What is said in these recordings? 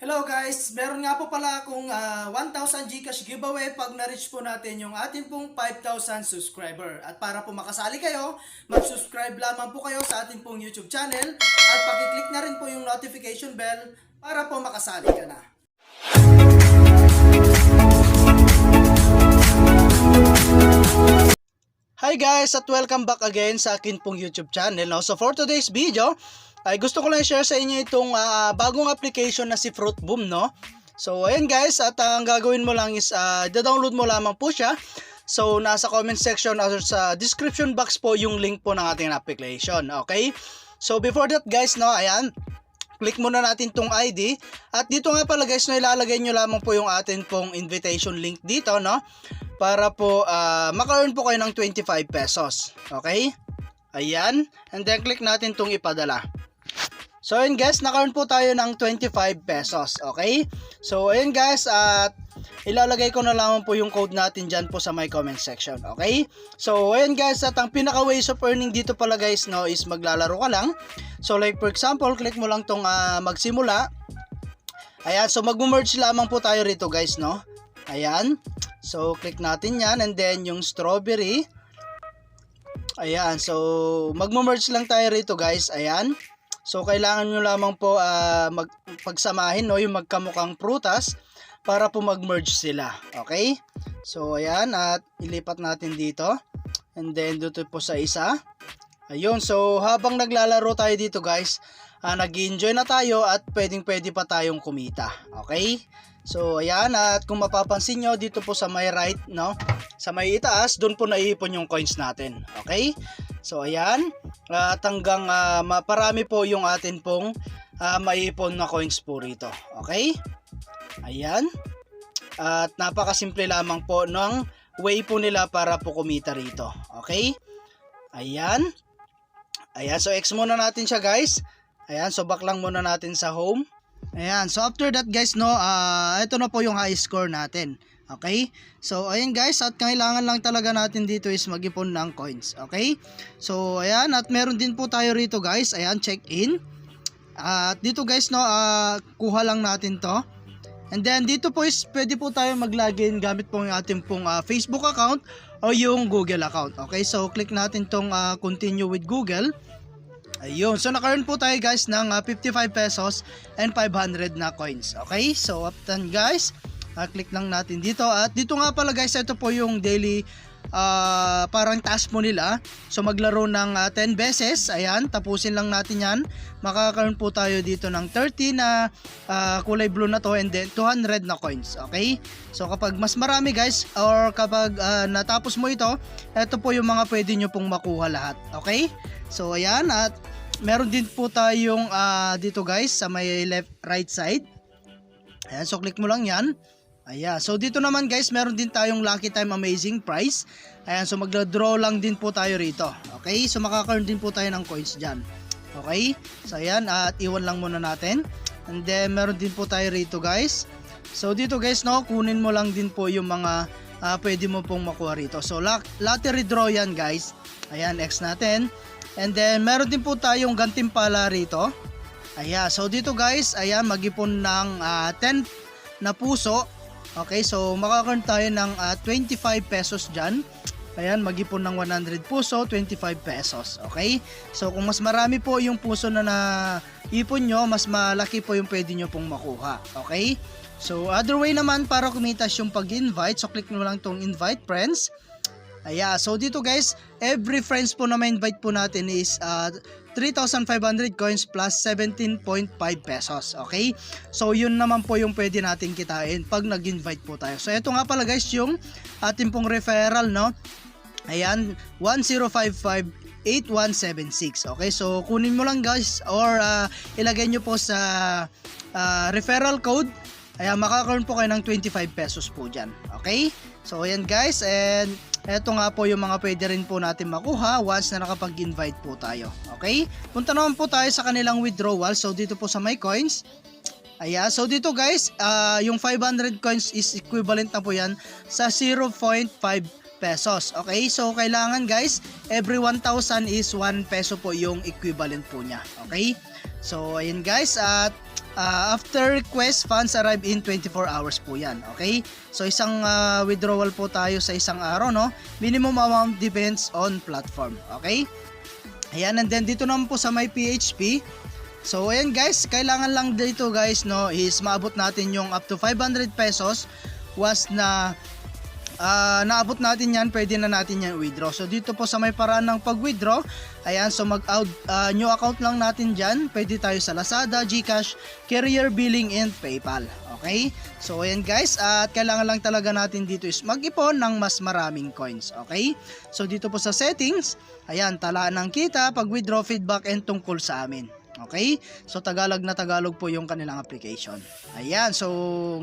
Hello guys, meron nga po pala akong 1,000 GCash giveaway pag na-reach po natin yung ating pong 5,000 subscriber. At para po makasali kayo, mag-subscribe lamang po kayo sa ating pong YouTube channel at pakiclick na rin po yung notification bell para po makasali ka na. Hi guys at welcome back again sa akin pong YouTube channel. No? So for today's video, ay gusto ko lang share sa inyo itong bagong application na si Fruitboom, no? So ayan guys, at ang gagawin mo lang is da-download mo lamang po siya. So nasa comment section or sa description box po yung link po ng ating application, okay? So before that guys, no, ayan, click muna natin tong ID. At dito nga pala guys, no, ilalagay nyo lamang po yung atin pong invitation link dito, no? Para po maka-earn po kayo ng 25 pesos. Okay? Ayan. And then click natin tong ipadala. So ayun guys, naka-earn po tayo ng 25 pesos. Okay? So ayun guys, at ilalagay ko na lamang po yung code natin dyan po sa my comment section. Okay? So ayun guys, at ang pinaka ways of earning dito pala guys, no, is maglalaro ka lang. So like for example, click mo lang tong magsimula. Ayan, so mag-merge lamang po tayo rito guys, no? Ayan. So click natin yan, and then yung strawberry. Ayan, so mag-merge lang tayo rito guys. Ayan. So kailangan nyo lamang po pagsamahin, no, yung magkamukhang prutas para po mag-merge sila. Okay? So ayan, at ilipat natin dito. And then dito po sa isa. Ayun, so habang naglalaro tayo dito guys, nag-enjoy na tayo at pwedeng-pwede pa tayong kumita. Okay? So ayan, at kung mapapansin nyo dito po sa may right, no, sa may itaas, doon po naiipon yung coins natin. Okay? So ayan, at hanggang maparami po yung atin pong maiipon na coins po rito. Okay? Ayan. At napakasimple lamang po ng way po nila para po kumita rito. Okay? Ayan. Ayan, so X muna natin siya guys. Ayan, so back lang muna natin sa home. Ayan, so after that guys, no, ito na po yung high score natin. Okay? So ayan guys, at kailangan lang talaga natin dito is mag-ipon ng coins. Okay? So ayan, at meron din po tayo rito guys. Ayan, check in. At dito guys, no, kuha lang natin to. And then dito po is pwede po tayo mag-login gamit po yung ating pong Facebook account o yung Google account. Okay? So click natin tong continue with Google. Ayun, so naka-earn po tayo guys ng 55 pesos and 500 na coins. Okay, so after guys, click lang natin dito. At dito nga pala guys, ito po yung daily parang task mo nila. So maglaro ng 10 beses. Ayan, tapusin lang natin yan. Makaka-earn po tayo dito ng 30 na kulay blue na to, and then 200 na coins. Okay, so kapag mas marami guys, or kapag natapos mo ito po yung mga pwede nyo pong makuha lahat. Okay, so ayan, at meron din po tayong dito guys sa may left right side. Ayan, so click mo lang yan. Ayan, so dito naman guys, meron din tayong lucky time amazing prize. Ayan, so magla-draw lang din po tayo rito. Okay, so makaka-earn din po tayo ng coins dyan. Okay, so ayan, at iwan lang muna natin. And then meron din po tayo rito guys. So dito guys, no, kunin mo lang din po yung mga pwede mo pong makuha rito. So lottery draw yan guys. Ayan, X natin. And then meron din po tayong gantimpala rito. Ayan, so dito guys, ayan, mag-ipon ng 10 na puso. Okay, so makaka-earn tayo ng 25 pesos dyan. Ayan, mag-ipon ng 100 puso, 25 pesos. Okay, so kung mas marami po yung puso na naipon nyo, mas malaki po yung pwede nyo pong makuha. Okay, so other way naman para kumitas yung pag-invite, so click mo lang tong invite friends. Ayan, so dito guys, every friends po na ma-invite po natin is 3,500 coins plus 17.5 pesos. Okay, so yun naman po yung pwede natin kitain pag nag-invite po tayo. So ito nga pala guys yung ating pong referral, no. Ayan, 10558176. Okay, so kunin mo lang guys, or ilagay nyo po sa referral code. Ayan, makaka-earn po kayo ng 25 pesos po dyan. Okay, so ayan guys, and eto nga po yung mga pwede rin po natin makuha once na nakapag-invite po tayo. Okay, punta naman po tayo sa kanilang withdrawal. So dito po sa my coins, ayan, so dito guys, yung 500 coins is equivalent na po yan sa 0.5 pesos. Okay, so kailangan guys, every 1,000 is 1 peso po yung equivalent po niya. Okay, so ayun guys, at after request, funds arrive in 24 hours po yan. Okay, so isang withdrawal po tayo sa isang araw, no? Minimum amount depends on platform. Okay, ayan, and then dito naman po sa my PHP. So ayan guys, kailangan lang dito guys, no, is maabot natin yung up to 500 pesos was na naabot natin yan, pwede na natin yan withdraw. So dito po sa may paraan ng pag-withdraw, ayan, so new account lang natin dyan. Pwede tayo sa Lazada, GCash, Carrier Billing, and PayPal. Okay, so ayan guys, at kailangan lang talaga natin dito is mag-ipon ng mas maraming coins. Okay, so dito po sa settings, ayan, talaan ng kita, pag-withdraw, feedback, and tungkol sa amin. Okay, so Tagalog na Tagalog po yung kanilang application. Ayan, so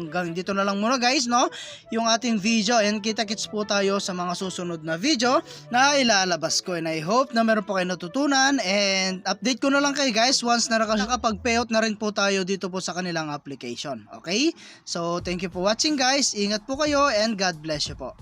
hanggang dito na lang muna guys, no, yung ating video, and kita-kits po tayo sa mga susunod na video na ilalabas ko, and I hope na meron po kayo natutunan, and update ko na lang kayo guys once na nakapag-payout na rin po tayo dito po sa kanilang application. Okay, so thank you for watching guys, ingat po kayo, and God bless you po.